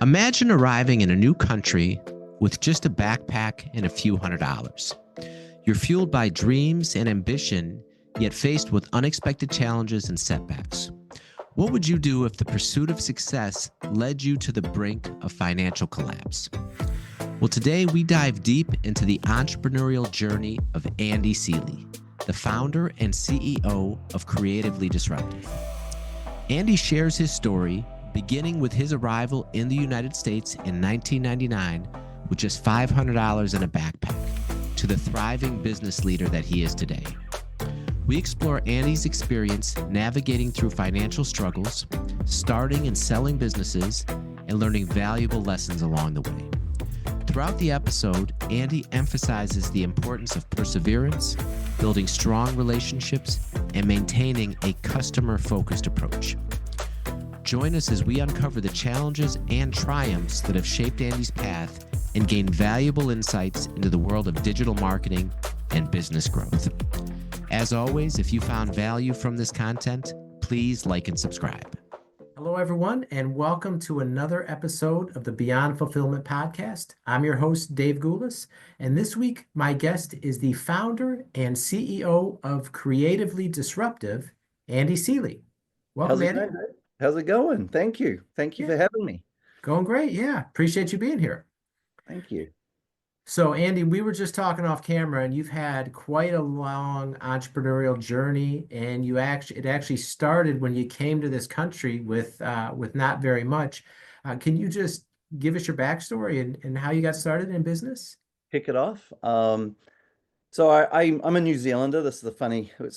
Imagine arriving in a new country with just a backpack and a few $100s. You're fueled by dreams and ambition, yet faced with unexpected challenges and setbacks. What would you do if the pursuit of success led you to the brink of financial collapse? Well, today we dive deep into the entrepreneurial journey of Andy Seeley, the founder and CEO of Creatively Disruptive. Andy shares his story, beginning with his arrival in the United States in 1999 with just $500 in a backpack, to the thriving business leader that he is today. We explore Andy's experience navigating through financial struggles, starting and selling businesses, and learning valuable lessons along the way. Throughout the episode, Andy emphasizes the importance of perseverance, building strong relationships, and maintaining a customer-focused approach. Join us as we uncover the challenges and triumphs that have shaped Andy's path and gain valuable insights into the world of digital marketing and business growth. As always, if you found value from this content, please like and subscribe. Hello, everyone, and welcome to another episode of the Beyond Fulfillment podcast. I'm your host, Dave Goulas, and this week my guest is the founder and CEO of Creatively Disruptive, Andy Seeley. Welcome, Andy. How's it going? Thank you. Thank you for having me. Going great. Yeah. Appreciate you being here. Thank you. So, Andy, we were just talking off camera, and you've had quite a long entrepreneurial journey, and it actually started when you came to this country with not very much. Can you just give us your backstory and how you got started in business? Kick it off. I'm a New Zealander. It's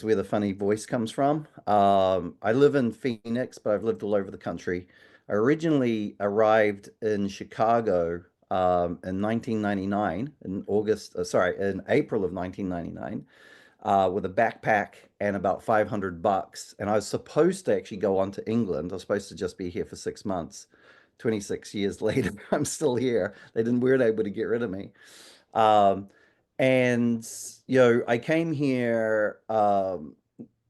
where the funny voice comes from. I live in Phoenix, but I've lived all over the country. I originally arrived in Chicago in 1999, in April of 1999, with a backpack and about $500. And I was supposed to actually go on to England. I was supposed to just be here for 6 months. 26 years later, I'm still here. They weren't able to get rid of me. I came here,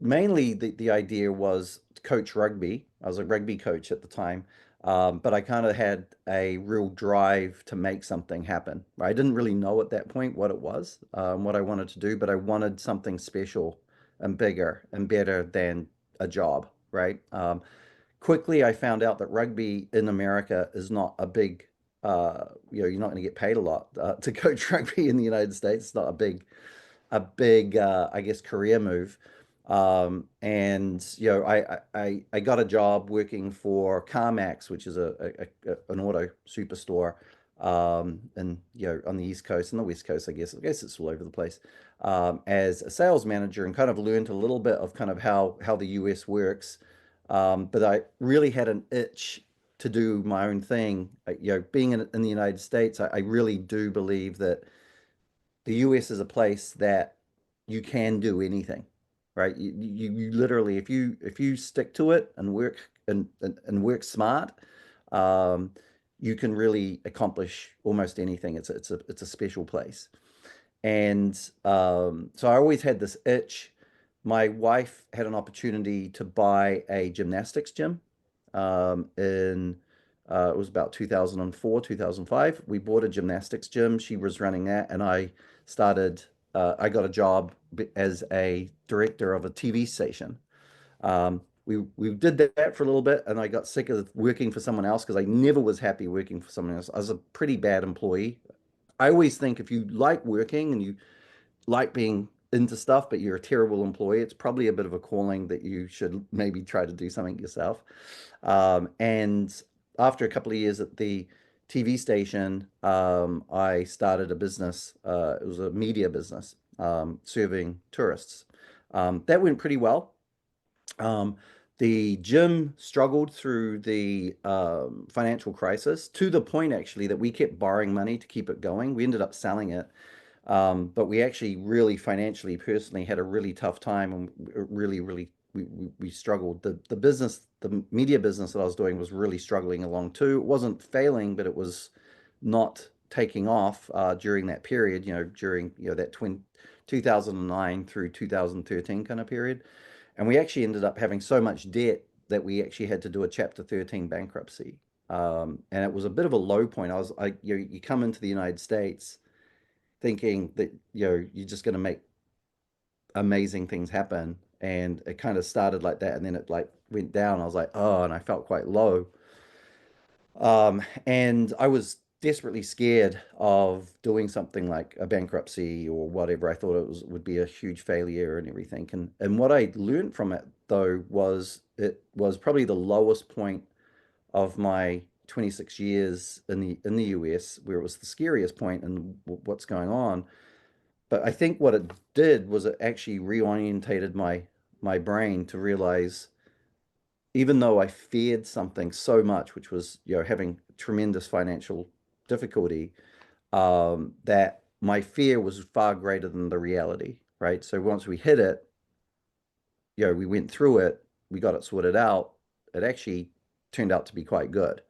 mainly the idea was to coach rugby. I was a rugby coach at the time. But I kind of had a real drive to make something happen. I didn't really know at that point what it was, what I wanted to do, but I wanted something special and bigger and better than a job, right? Quickly, I found out that rugby in America is not a big, you're not going to get paid a lot to coach rugby in the United States. It's not a big, I guess, career move. I got a job working for CarMax, which is an auto superstore, and on the East Coast and the West Coast, I guess it's all over the place, as a sales manager, and kind of learned a little bit of kind of how the US works. But I really had an itch to do my own thing. Being in the United States, I really do believe that the US is a place that you can do anything. Right, you literally, if you stick to it and work and work smart, you can really accomplish almost anything. It's a special place, and so I always had this itch. My wife had an opportunity to buy a gymnastics gym, in it was about 2004, 2005. We bought a gymnastics gym. She was running that, and I got a job as a director of a TV station. We did that for a little bit, and I got sick of working for someone else because I never was happy working for someone else. I was a pretty bad employee. I always think if you like working and you like being into stuff, but you're a terrible employee, it's probably a bit of a calling that you should maybe try to do something yourself. And after a couple of years at the TV station, I started a business. It was a media business, serving tourists. That went pretty well. The gym struggled through the financial crisis, to the point actually that we kept borrowing money to keep it going. We ended up selling it. But we actually really financially, personally, had a really tough time, and we struggled. The media business that I was doing was really struggling along too. It wasn't failing, but it was not taking off during that period, during that 2009 through 2013 kind of period. And we actually ended up having so much debt that we actually had to do a Chapter 13 bankruptcy. And it was a bit of a low point. You come into the United States thinking that, you're just going to make amazing things happen. And it kind of started like that. And then it like went down. I was like, oh, and I felt quite low. And I was desperately scared of doing something like a bankruptcy or whatever. I thought would be a huge failure and everything. And what I learned from it though was it was probably the lowest point of my 26 years in the US, where it was the scariest point and what's going on. But I think what it did was it actually reorientated my brain to realize, even though I feared something so much, which was, having tremendous financial difficulty, that my fear was far greater than the reality, right? So once we hit it, we went through it, we got it sorted out. It actually turned out to be quite good.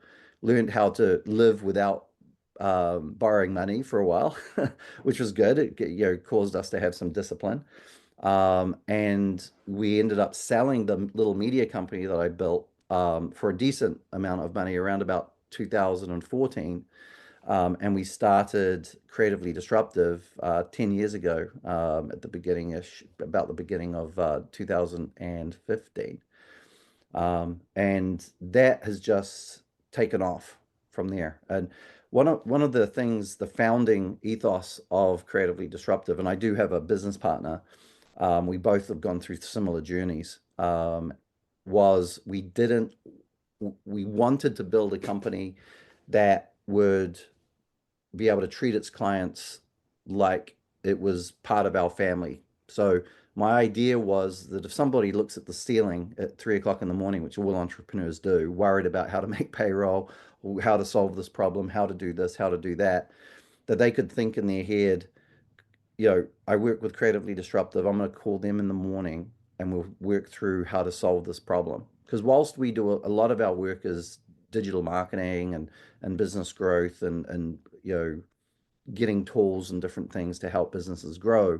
Learned how to live without borrowing money for a while, which was good. It, caused us to have some discipline. And we ended up selling the little media company that I built for a decent amount of money around about 2014. And we started Creatively Disruptive 10 years ago, at the beginning-ish, about the beginning of 2015. And that has just taken off from there. And one of the things, the founding ethos of Creatively Disruptive, and I do have a business partner, we both have gone through similar journeys, was we wanted to build a company that would be able to treat its clients like it was part of our family. So my idea was that if somebody looks at the ceiling at 3 o'clock in the morning, which all entrepreneurs do, worried about how to make payroll, or how to solve this problem, how to do this, how to do that, that they could think in their head, I work with Creatively Disruptive. I'm going to call them in the morning and we'll work through how to solve this problem. Because whilst we do a lot of our work is digital marketing and business growth and getting tools and different things to help businesses grow.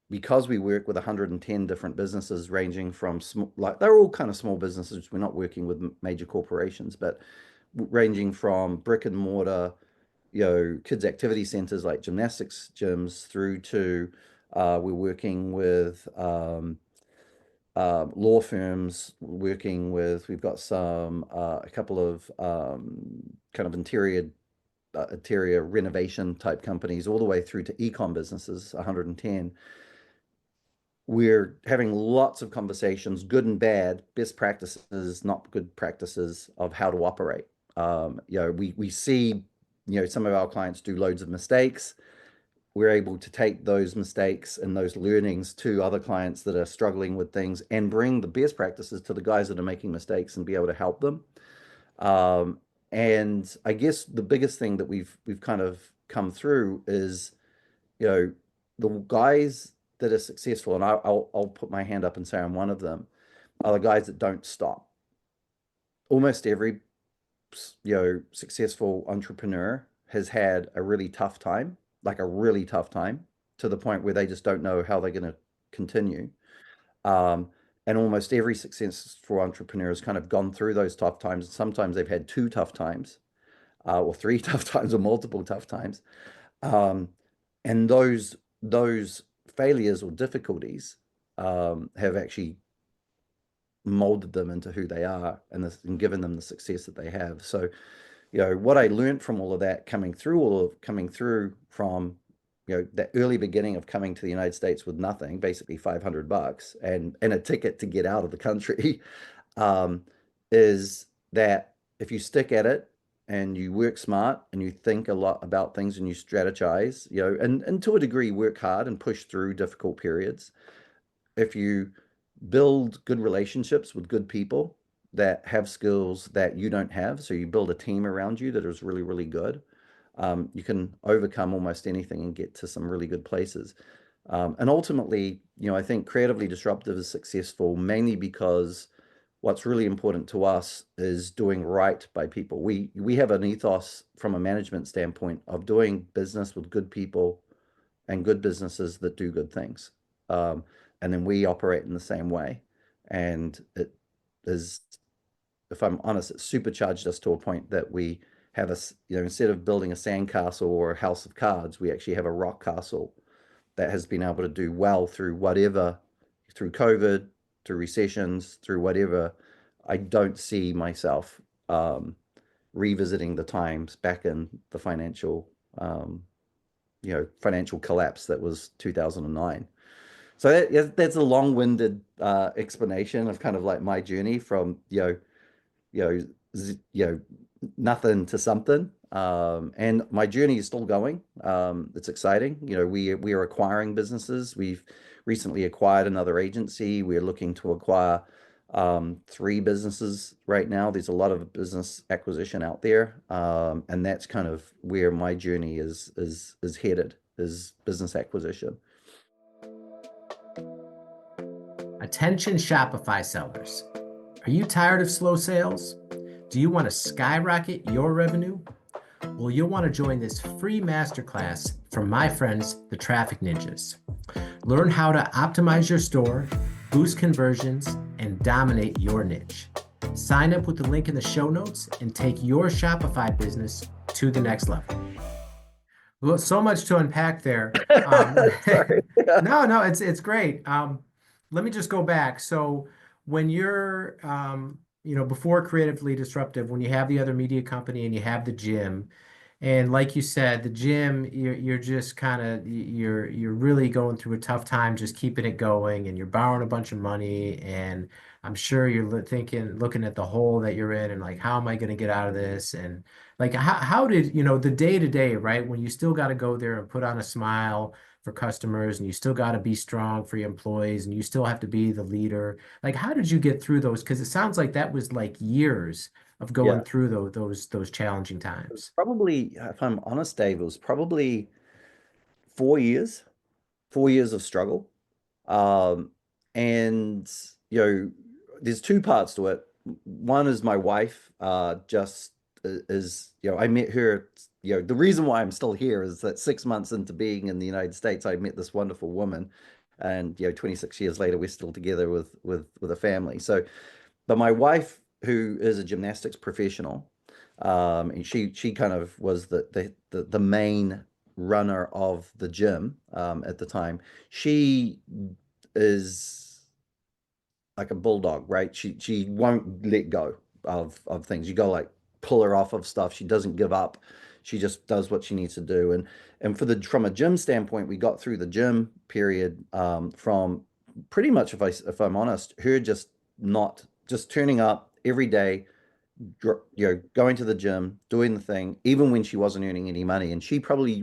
Because we work with 110 different businesses ranging from small, like they're all kind of small businesses. We're not working with major corporations, but ranging from brick and mortar, kids activity centers like gymnastics gyms through to we're working with law firms, we've got a couple of kind of interior renovation type companies, all the way through to ecom businesses, 110. We're having lots of conversations, good and bad, best practices, not good practices of how to operate. We see, some of our clients do loads of mistakes. We're able to take those mistakes and those learnings to other clients that are struggling with things and bring the best practices to the guys that are making mistakes and be able to help them. And I guess the biggest thing that we've kind of come through is, you know, the guys that are successful, and I'll put my hand up and say I'm one of them, are the guys that don't stop. Almost every, successful entrepreneur has had a really tough time, like a really tough time, to the point where they just don't know how they're going to continue. Um, and almost every successful entrepreneur has kind of gone through those tough times. Sometimes they've had two tough times, or three tough times, or multiple tough times. Um, and those failures or difficulties have actually molded them into who they are, and given them the success that they have. So, what I learned from all of that, coming through from, that early beginning of coming to the United States with nothing, basically $500 and a ticket to get out of the country, um, is that if you stick at it and you work smart and you think a lot about things and you strategize, and to a degree work hard and push through difficult periods, if you build good relationships with good people that have skills that you don't have, so you build a team around you that is really, really good, you can overcome almost anything and get to some really good places. And ultimately, I think Creatively Disruptive is successful mainly because what's really important to us is doing right by people. We have an ethos from a management standpoint of doing business with good people and good businesses that do good things. And then we operate in the same way. And it is if I'm honest, it's supercharged us to a point that we have instead of building a sandcastle or a house of cards, we actually have a rock castle that has been able to do well through whatever, through COVID, through recessions, through whatever. I don't see myself revisiting the times back in the um, financial collapse that was 2009. So that's a long-winded explanation of kind of like my journey from you know, nothing to something. And my journey is still going. It's exciting. We are acquiring businesses. We've recently acquired another agency. We're looking to acquire three businesses right now. There's a lot of business acquisition out there, and that's kind of where my journey is headed, is business acquisition. Attention Shopify sellers. Are you tired of slow sales? Do you want to skyrocket your revenue? Well, you'll want to join this free masterclass from my friends, the Traffic Ninjas. Learn how to optimize your store, boost conversions, and dominate your niche. Sign up with the link in the show notes and take your Shopify business to the next level. Well, so much to unpack there. Sorry. No, it's great. Let me just go back. So when you're, before Creatively Disruptive, when you have the other media company and you have the gym, and like you said, the gym, you're just kind of you're really going through a tough time just keeping it going, and you're borrowing a bunch of money, and I'm sure you're looking at the hole that you're in, and like, how am I going to get out of this? And like, how did the day to day, right? When you still got to go there and put on a smile for customers, and you still got to be strong for your employees, and you still have to be the leader. Like, how did you get through those? Because it sounds like that was like years of going Yeah. through those challenging It was times. probably, if I'm honest, Dave, it was probably 4 years, 4 years of struggle. Um, and there's two parts to it. One is my wife, just is, I met her, the reason why I'm still here is that 6 months into being in the United States, I met this wonderful woman. And 26 years later, we're still together with a family. So, but my wife, who is a gymnastics professional, and she kind of was the main runner of the gym at the time. She is like a bulldog, right? She won't let go of things. You go like pull her off of stuff. She doesn't give up. She just does what she needs to do. And from a gym standpoint, we got through the gym period from pretty much, if I'm honest, her just not just turning up every day, going to the gym, doing the thing, even when she wasn't earning any money. And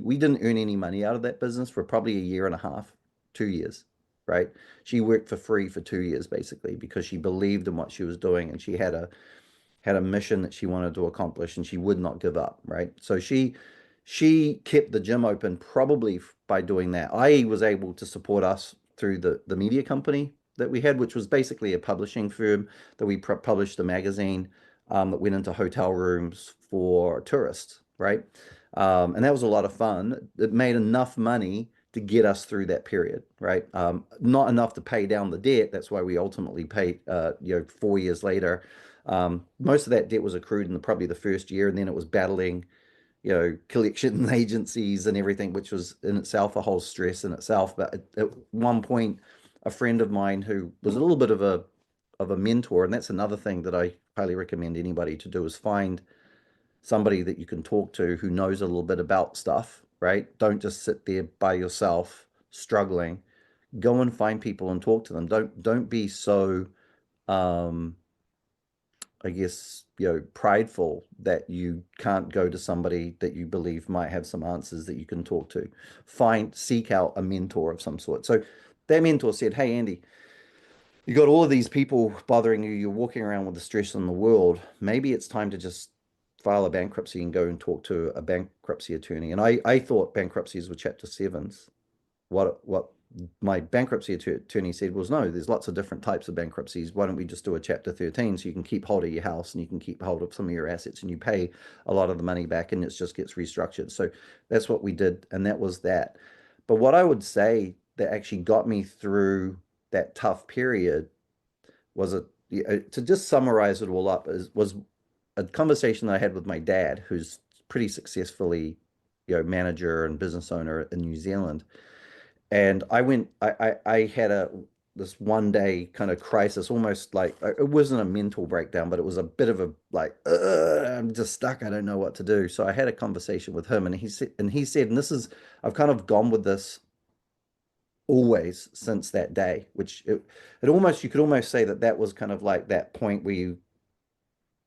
we didn't earn any money out of that business for probably a year and a half, 2 years, right? She worked for free for 2 years basically because she believed in what she was doing, and she had a mission that she wanted to accomplish, and she would not give up, right? So she kept the gym open probably by doing that. I was able to support us through the media company that we had, which was basically a publishing firm that we published a magazine that went into hotel rooms for tourists, right? And that was a lot of fun. It made enough money to get us through that period, right? Not enough to pay down the debt. That's why we ultimately paid, 4 years later. Most of that debt was accrued in probably the first year, and then it was battling, collection agencies and everything, which was in itself a whole stress in itself. But at one point, a friend of mine who was a little bit of a mentor, and that's another thing that I highly recommend anybody to do, is find somebody that you can talk to who knows a little bit about stuff, right? Don't just sit there by yourself struggling. Go and find people and talk to them. Don't be so I guess, prideful that you can't go to somebody that you believe might have some answers that you can talk to. Seek out a mentor of some sort. So that mentor said, "Hey, Andy, you got all of these people bothering you. You're walking around with the stress in the world. Maybe it's time to just file a bankruptcy and go and talk to a bankruptcy attorney." And I thought bankruptcies were Chapter 7s. What my bankruptcy attorney said was, no, there's lots of different types of bankruptcies. Why don't we just do a Chapter 13 so you can keep hold of your house and you can keep hold of some of your assets, and you pay a lot of the money back and it just gets restructured. So that's what we did, and that was that. But what I would say that actually got me through that tough period was to just summarize it all up, was a conversation I had with my dad, who's pretty successfully, manager and business owner in New Zealand. And I had this one day kind of crisis, almost like it wasn't a mental breakdown, but it was a bit of a like, I'm just stuck. I don't know what to do. So I had a conversation with him, and he said, and this is, I've kind of gone with this always since that day, which it almost, you could almost say that that was kind of like that point where you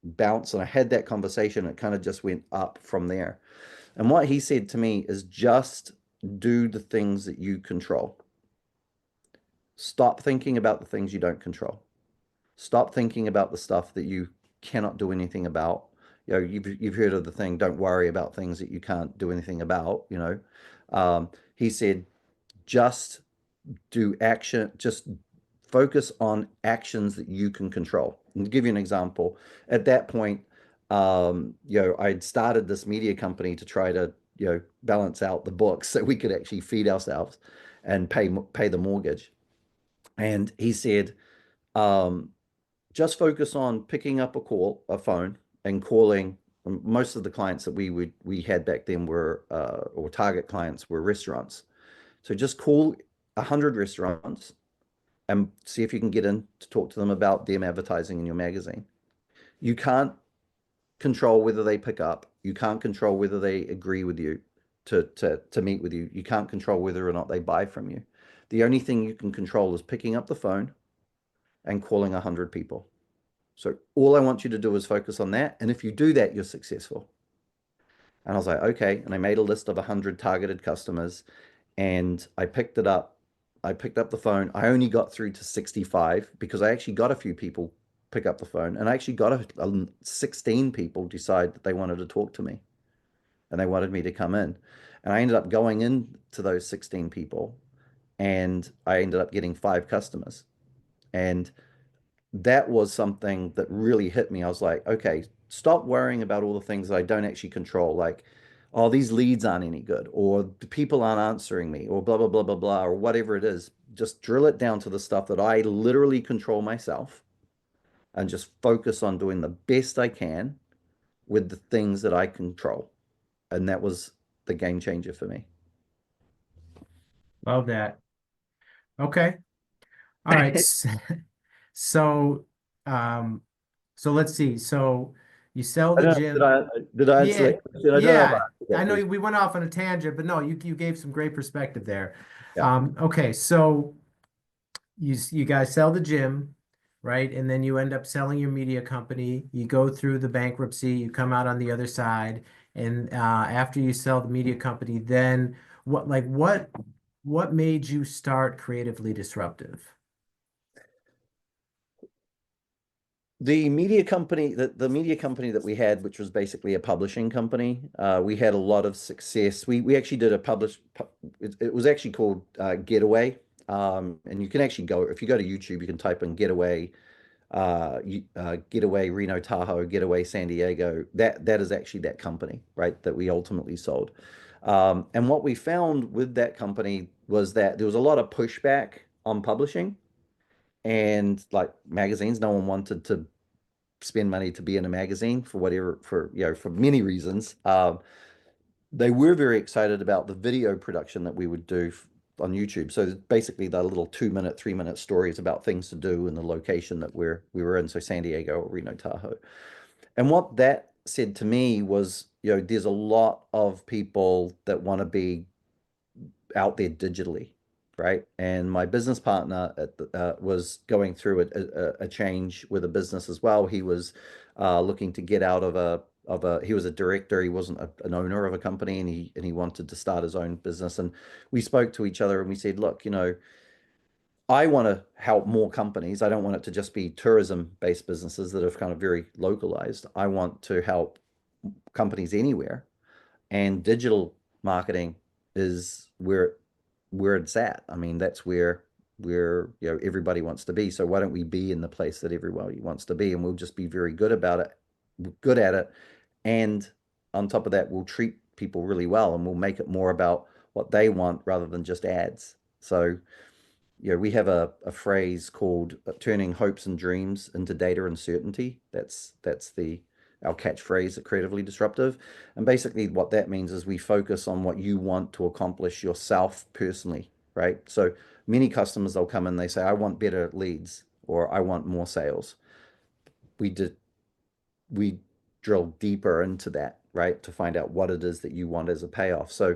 bounce. And I had that conversation, and it kind of just went up from there. And what he said to me is just do the things that you control. Stop thinking about the things you don't control. Stop thinking about the stuff that you cannot do anything about. You've heard of the thing, don't worry about things that you can't do anything about. He said, just do action, just focus on actions that you can control. And to give you an example, at that point, I'd started this media company to try to, balance out the books so we could actually feed ourselves and pay the mortgage. And he said, um, just focus on picking up a phone, and calling. Most of the clients that we had back then were, or target clients were, restaurants. So just call 100 restaurants and see if you can get in to talk to them about them advertising in your magazine. You can't control whether they pick up. You can't control whether they agree with you to meet with you. You can't control whether or not they buy from you. The only thing you can control is picking up the phone and calling 100 people. So all I want you to do is focus on that. And if you do that, you're successful. And I was like, okay. And I made a list of 100 targeted customers, and I picked it up. I picked up the phone. I only got through to 65 because I actually got a few people pick up the phone, and I actually got 16 people decide that they wanted to talk to me and they wanted me to come in. And I ended up going into those 16 people, and I ended up getting 5 customers. And that was something that really hit me. I was like, okay, stop worrying about all the things that I don't actually control. Like, oh, these leads aren't any good, or the people aren't answering me, or blah, blah, blah, blah, blah, or whatever it is. Just drill it down to the stuff that I literally control myself, and just focus on doing the best I can with the things that I control. And that was the game changer for me. Love that. Okay. All right. So, um, so let's see. So you sell I the don't know, gym. did I answer Yeah. that question? I don't know if I Yeah. answered I that know question. we went off on a tangent, but no, you gave some great perspective there. Yeah. Okay. So you guys sell the gym, right? And then you end up selling your media company. You go through the bankruptcy, you come out on the other side. And after you sell the media company, then what made you start Creatively Disruptive? The media company that we had, which was basically a publishing company, we had a lot of success. We actually did it was actually called Getaway. And you can actually go, if you go to YouTube, you can type in Getaway, Getaway Reno Tahoe, Getaway San Diego. That is actually that company, right? That we ultimately sold. And what we found with that company was that there was a lot of pushback on publishing, and like magazines. No one wanted to spend money to be in a magazine for whatever, for many reasons. They were very excited about the video production that we would do on YouTube. So basically the little 2-minute, 3-minute stories about things to do in the location that we were in. So San Diego or Reno Tahoe. And what that said to me was, there's a lot of people that want to be out there digitally, right? And my business partner was going through a change with a business as well. He was looking to get out of he was a director. He wasn't an owner of a company, and he wanted to start his own business. And we spoke to each other, and we said, look, I want to help more companies. I don't want it to just be tourism-based businesses that are kind of very localized. I want to help companies anywhere, and digital marketing is where it's at. I mean, that's where everybody wants to be. So why don't we be in the place that everybody wants to be, and we'll just be very good about it, good at it. And on top of that, we'll treat people really well, and we'll make it more about what they want rather than just ads. So we have a phrase called turning hopes and dreams into data and certainty. That's our catchphrase at Creatively Disruptive. And basically what that means is we focus on what you want to accomplish yourself personally, right? So many customers, they'll come in, they say, I want better leads or I want more sales. We drill deeper into that, right? To find out what it is that you want as a payoff. So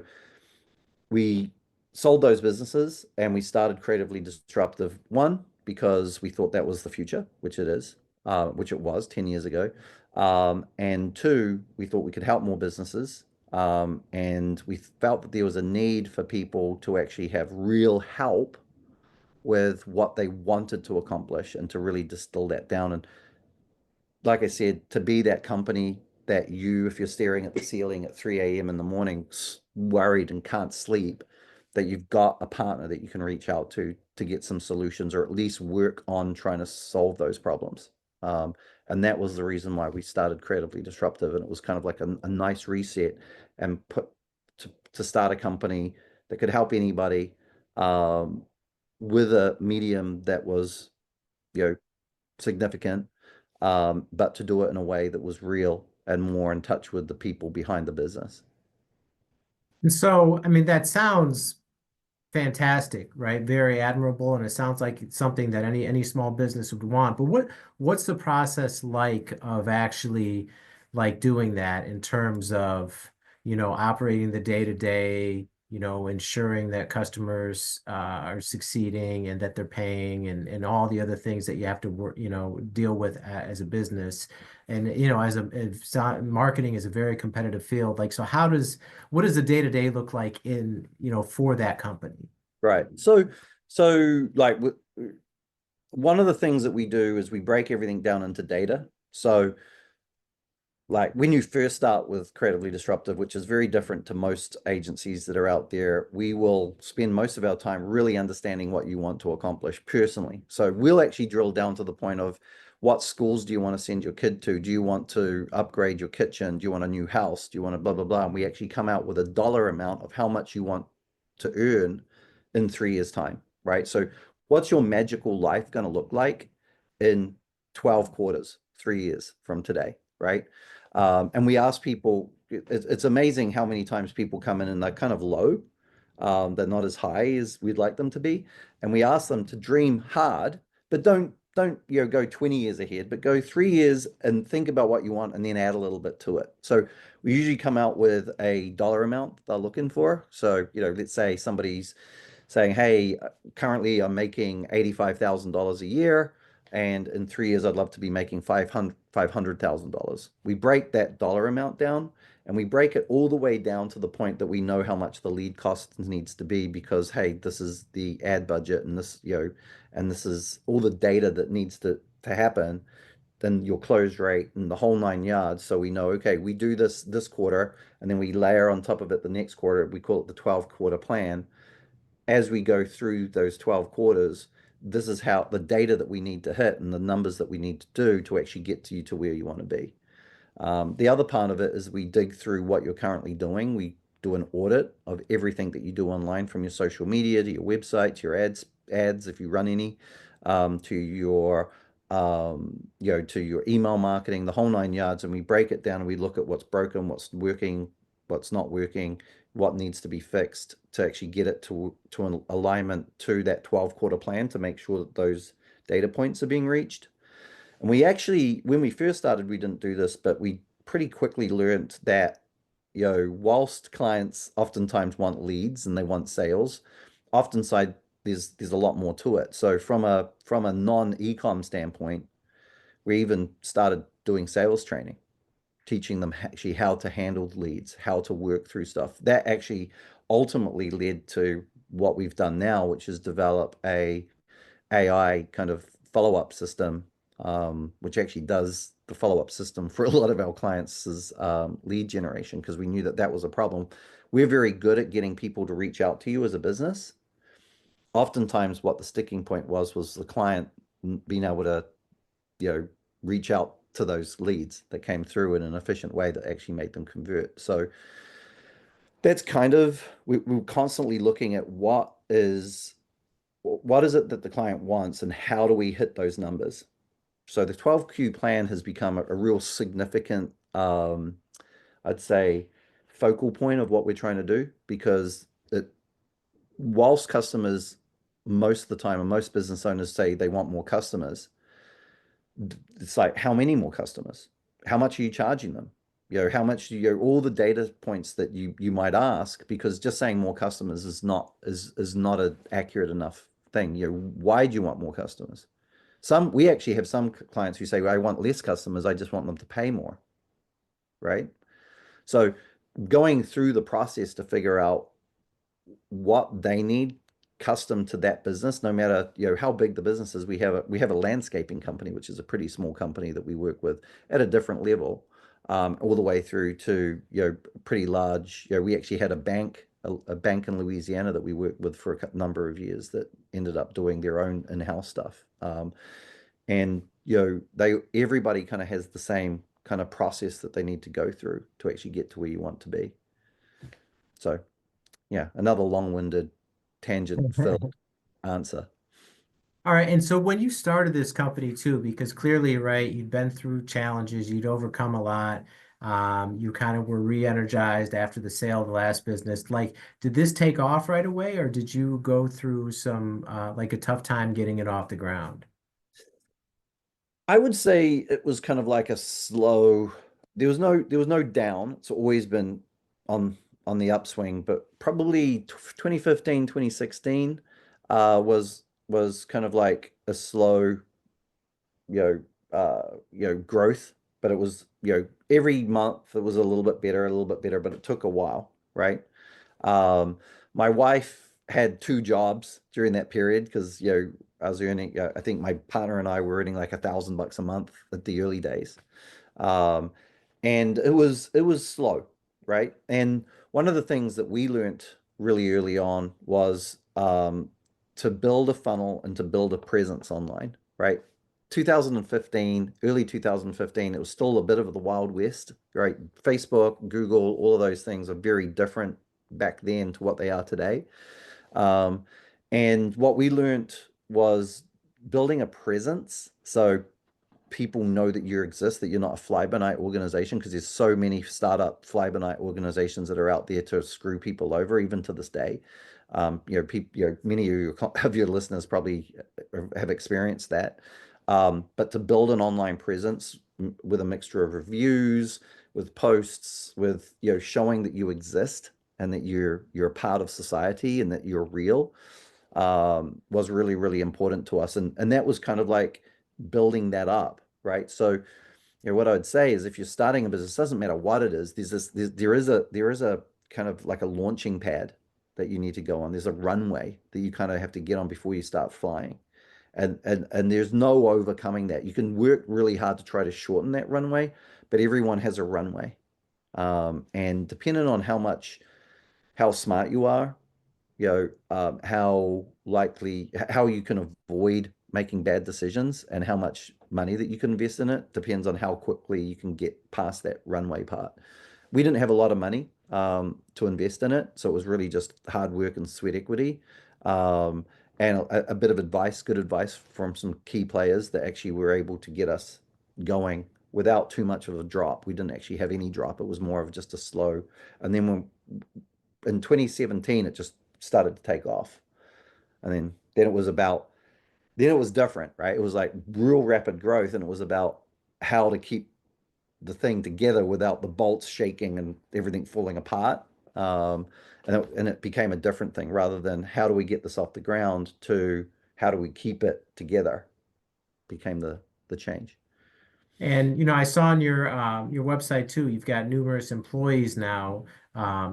we sold those businesses and we started Creatively Disruptive. One, because we thought that was the future, which it is, which it was 10 years ago. And two, we thought we could help more businesses. And we felt that there was a need for people to actually have real help with what they wanted to accomplish and to really distill that down. And like I said, to be that company that if you're staring at the ceiling at 3 a.m. in the morning, worried and can't sleep, that you've got a partner that you can reach out to get some solutions or at least work on trying to solve those problems. And that was the reason why we started Creatively Disruptive. And it was kind of like a nice reset and to start a company that could help anybody with a medium that was, significant, but to do it in a way that was real and more in touch with the people behind the business. And so, I mean, that sounds fantastic, right? Very admirable, and it sounds like it's something that any small business would want. But what's the process like of actually like doing that in terms of, operating the day to day, ensuring that customers are succeeding and that they're paying and all the other things that you have to work, deal with as a business. And, marketing is a very competitive field. Like, so what does the day to day look like for that company? Right. So like one of the things that we do is we break everything down into data. So like when you first start with Creatively Disruptive, which is very different to most agencies that are out there, we will spend most of our time really understanding what you want to accomplish personally. So we'll actually drill down to the point of what schools do you want to send your kid to? Do you want to upgrade your kitchen? Do you want a new house? Do you want to blah, blah, blah? And we actually come out with a dollar amount of how much you want to earn in 3 years' time, right? So what's your magical life going to look like in 12 quarters, 3 years from today, right? And we ask people, it's amazing how many times people come in and they're kind of low. They're not as high as we'd like them to be. And we ask them to dream hard, but don't go 20 years ahead, but go 3 years and think about what you want and then add a little bit to it. So we usually come out with a dollar amount they're looking for. So, let's say somebody's saying, hey, currently I'm making $85,000 a year. And in 3 years, I'd love to be making $500,000. We break that dollar amount down and we break it all the way down to the point that we know how much the lead cost needs to be because, hey, this is the ad budget and this, and this is all the data that needs to happen, then your close rate and the whole 9 yards. So we know, okay, we do this quarter and then we layer on top of it the next quarter. We call it the 12 quarter plan. As we go through those 12 quarters, this is how the data that we need to hit and the numbers that we need to do to actually get you to where you want to be. The other part of it is we dig through what you're currently doing. We do an audit of everything that you do online, from your social media to your website, to your ads if you run any, to your to your email marketing, the whole 9 yards, and we break it down and we look at what's broken, what's working, what's not working, what needs to be fixed to actually get it to an alignment to that 12 quarter plan to make sure that those data points are being reached. And we actually, when we first started, we didn't do this, but we pretty quickly learned that, whilst clients oftentimes want leads and they want sales, oftentimes there's a lot more to it. So from a non-ecom standpoint, we even started doing sales training, teaching them actually how to handle leads, how to work through stuff. That actually ultimately led to what we've done now, which is develop a AI kind of follow-up system, which actually does the follow-up system for a lot of our clients' lead generation, because we knew that that was a problem. We're very good at getting people to reach out to you as a business. Oftentimes what the sticking point was the client being able to, reach out to those leads that came through in an efficient way that actually made them convert. So that's kind of, we're constantly looking at what is what is it that the client wants and how do we hit those numbers? So the 12Q plan has become a real significant, I'd say, focal point of what we're trying to do, because whilst customers most of the time and most business owners say they want more customers, it's like, how many more customers? How much are you charging them? How much all the data points that you might ask, because just saying more customers is not an accurate enough thing. Why do you want more customers? We actually have some clients who say, well, I want less customers, I just want them to pay more, right? So going through the process to figure out what they need custom to that business, no matter how big the business is. We have a landscaping company, which is a pretty small company that we work with at a different level, all the way through to pretty large. We actually had a bank in Louisiana that we worked with for a number of years that ended up doing their own in-house stuff. And everybody kind of has the same kind of process that they need to go through to actually get to where you want to be. So yeah, another long-winded tangent-filled answer. All right. And so when you started this company too, because clearly, right, you'd been through challenges, you'd overcome a lot. You kind of were re-energized after the sale of the last business. Like, did this take off right away, or did you go through some like a tough time getting it off the ground? I would say it was kind of like a slow. There was no down. It's always been on on the upswing, but probably 2015, 2016 was kind of like a slow, growth, but it was, every month it was a little bit better, but it took a while, right? Um, my wife had two jobs during that period because, I was earning, I think my partner and I were earning like $1,000 a month at the early days. Um, and it was slow, right? And one of the things that we learned really early on was to build a funnel and to build a presence online, right? 2015, early 2015, it was still a bit of the Wild West, right? Facebook, Google, all of those things are very different back then to what they are today. Um, and what we learned was building a presence. So people know that you exist, that you're not a fly-by-night organization, because there's so many startup fly-by-night organizations that are out there to screw people over, even to this day. Many of your listeners probably have experienced that. But to build an online presence with a mixture of reviews, with posts, with showing that you exist and that you're a part of society and that you're real, was really, really important to us. And that was kind of like building that up, right? So, what I would say is, if you're starting a business, doesn't matter what it is, there is a kind of like a launching pad that you need to go on. There's a runway that you kind of have to get on before you start flying. And there's no overcoming that. You can work really hard to try to shorten that runway, but everyone has a runway. And depending on how smart you are, how you can avoid making bad decisions and how much money that you can invest in it depends on how quickly you can get past that runway part. We didn't have a lot of money to invest in it, so it was really just hard work and sweat equity, and a bit of advice, good advice from some key players that actually were able to get us going without too much of a drop. We didn't actually have any drop. It was more of just a slow. And then in 2017, it just started to take off. And then it was different, right? It was like real rapid growth, and it was about how to keep the thing together without the bolts shaking and everything falling apart. And it became a different thing, rather than how do we get this off the ground to how do we keep it together, became the change. And I saw on your website too, you've got numerous employees now.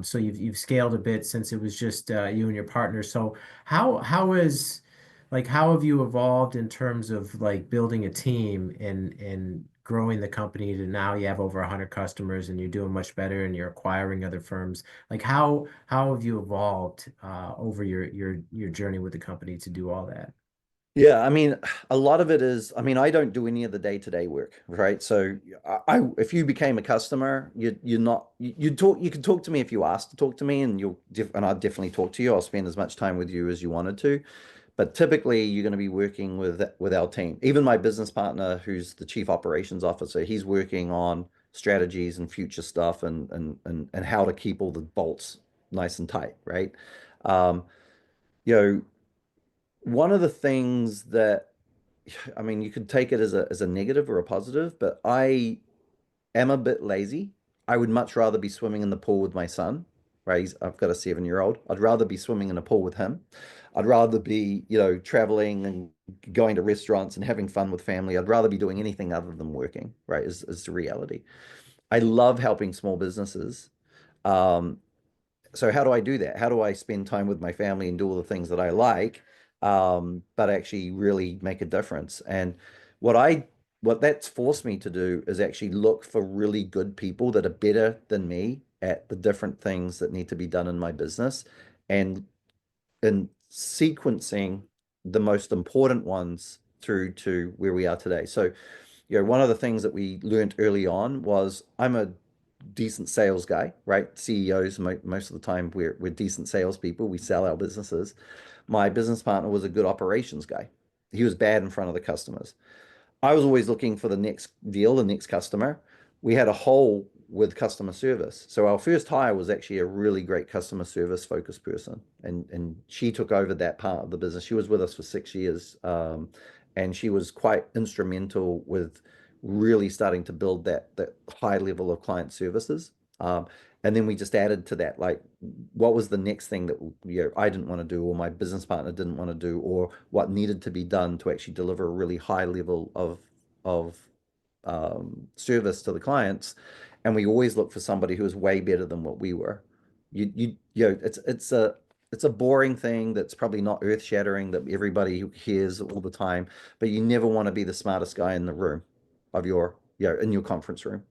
So you've scaled a bit since it was just you and your partner. So how have you evolved in terms of like building a team and growing the company to now you have over 100 customers and you're doing much better and you're acquiring other firms. Like how have you evolved over your journey with the company to do all that? Yeah, I mean, a lot of it is, I mean, I don't do any of the day-to-day work, right? So if you became a customer, you're not, you can talk to me if you asked to talk to me, and and I'll definitely talk to you. I'll spend as much time with you as you wanted to. But typically, you're going to be working with our team. Even my business partner, who's the chief operations officer, he's working on strategies and future stuff and how to keep all the bolts nice and tight, right? Um, you know, one of the things that, I mean, you could take it as a negative or a positive, but I am a bit lazy. I would much rather be swimming in the pool with my son, right? I've got a 7-year-old. I'd rather be swimming in a pool with him. I'd rather be, traveling and going to restaurants and having fun with family. I'd rather be doing anything other than working, right? Is the reality. I love helping small businesses. Um, so how do I do that? How do I spend time with my family and do all the things that I like, but actually really make a difference? And what I what that's forced me to do is actually look for really good people that are better than me at the different things that need to be done in my business, and sequencing the most important ones through to where we are today. So, one of the things that we learned early on was I'm a decent sales guy, right? CEOs, most of the time, we're decent salespeople. We sell our businesses. My business partner was a good operations guy. He was bad in front of the customers. I was always looking for the next deal, the next customer. We had a hole with customer service. So our first hire was actually a really great customer service focused person. And she took over that part of the business. She was with us for 6 years. And she was quite instrumental with really starting to build that high level of client services. And then we just added to that, like, what was the next thing that I didn't want to do, or my business partner didn't want to do, or what needed to be done to actually deliver a really high level of service to the clients. And we always look for somebody who is way better than what we were. It's a boring thing that's probably not earth shattering that everybody hears all the time, but you never want to be the smartest guy in the room of in your conference room.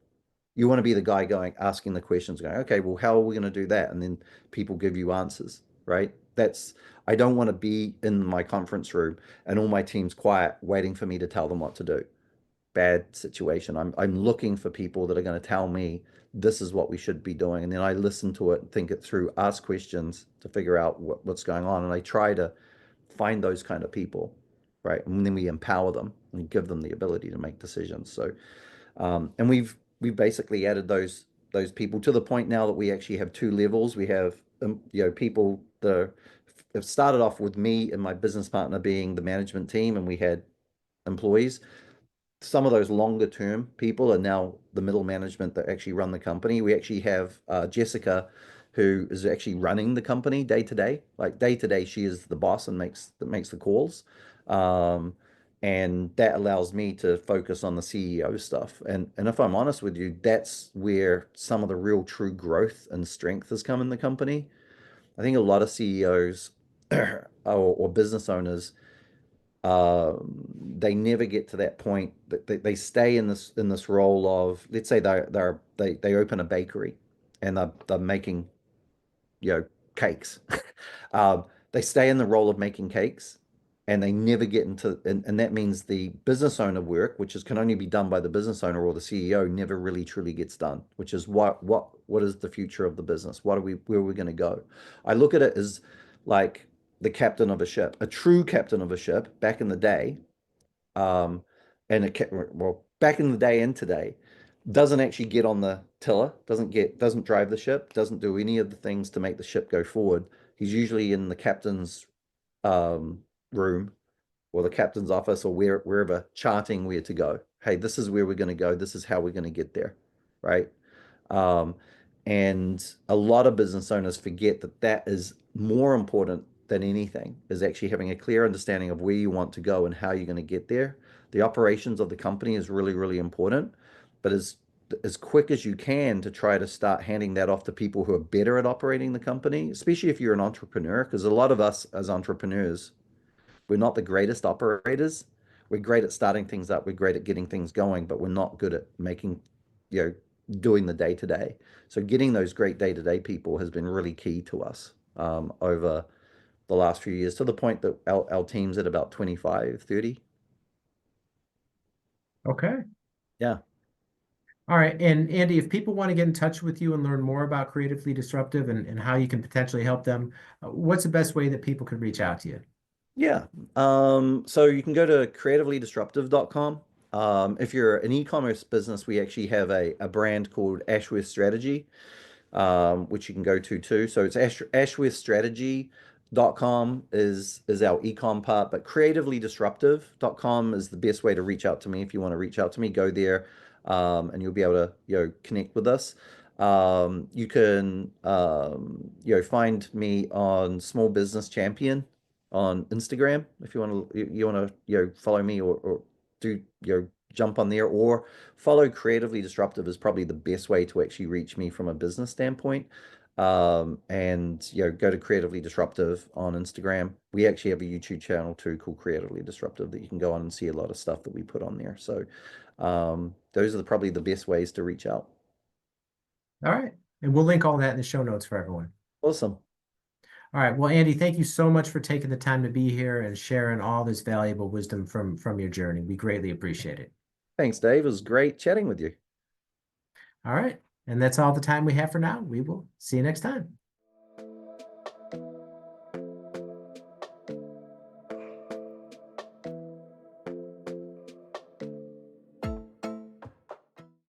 You want to be the guy asking the questions, going, okay, well, how are we going to do that? And then people give you answers, right? I don't want to be in my conference room and all my team's quiet, waiting for me to tell them what to do. Bad situation. I'm looking for people that are going to tell me this is what we should be doing. And then I listen to it, think it through, ask questions to figure out what's going on. And I try to find those kind of people, right? And then we empower them and give them the ability to make decisions. So and we've basically added those people to the point now that we actually have two levels. We have people that have started off with me and my business partner being the management team, and we had employees. Some of those longer term people are now the middle management that actually run the company. We actually have Jessica, who is actually running the company day to day. Like day to day, she is the boss and makes the calls. Um, and that allows me to focus on the CEO stuff. And if I'm honest with you, that's where some of the real true growth and strength has come in the company. I think a lot of CEOs or business owners, they never get to that point. They stay in this role of, let's say they open a bakery and they're making you know cakes. um, they stay in the role of making cakes, and they never get into, and that means the business owner work, which can only be done by the business owner or the CEO, never really truly gets done. Which is what is the future of the business? Where are we going to go? I look at it as like the captain of a ship, a true captain of a ship back in the day, um, and back in the day and today, doesn't actually get on the tiller, doesn't drive the ship, doesn't do any of the things to make the ship go forward. He's usually in the captain's um, room or the captain's office or wherever, charting where to go. Hey, this is where we're going to go. This is how we're going to get there, right? Um, and a lot of business owners forget that that is more important than anything, is actually having a clear understanding of where you want to go and how you're going to get there. The operations of the company is really, really important, but as quick as you can to try to start handing that off to people who are better at operating the company, especially if you're an entrepreneur, because a lot of us as entrepreneurs, we're not the greatest operators. We're great at starting things up. We're great at getting things going, but we're not good at making, you know, doing the day to day. So getting those great day to day people has been really key to us over the last few years, to the point that our team's at about 25, 30. Okay. Yeah. All right. And Andy, if people want to get in touch with you and learn more about Creatively Disruptive and how you can potentially help them, what's the best way that people could reach out to you? Yeah. So you can go to creativelydisruptive.com. If you're an e-commerce business, we actually have a brand called Ashworth Strategy, which you can go to too. So it's ashworthstrategy.com is our e-com part, but creatively-disruptive.com is the best way to reach out to me. If you want to reach out to me, go there, and you'll be able to, connect with us. You can, find me on Small Business Champion on Instagram if you want to, follow me, or do, jump on there, or follow Creatively Disruptive is probably the best way to actually reach me from a business standpoint. And go to Creatively Disruptive on Instagram. We actually have a YouTube channel too called Creatively Disruptive that you can go on and see a lot of stuff that we put on there. So those are probably the best ways to reach out. All right. And we'll link all that in the show notes for everyone. Awesome. All right. Well, Andy, thank you so much for taking the time to be here and sharing all this valuable wisdom from your journey. We greatly appreciate it. Thanks, Dave. It was great chatting with you. All right. And that's all the time we have for now. We will see you next time.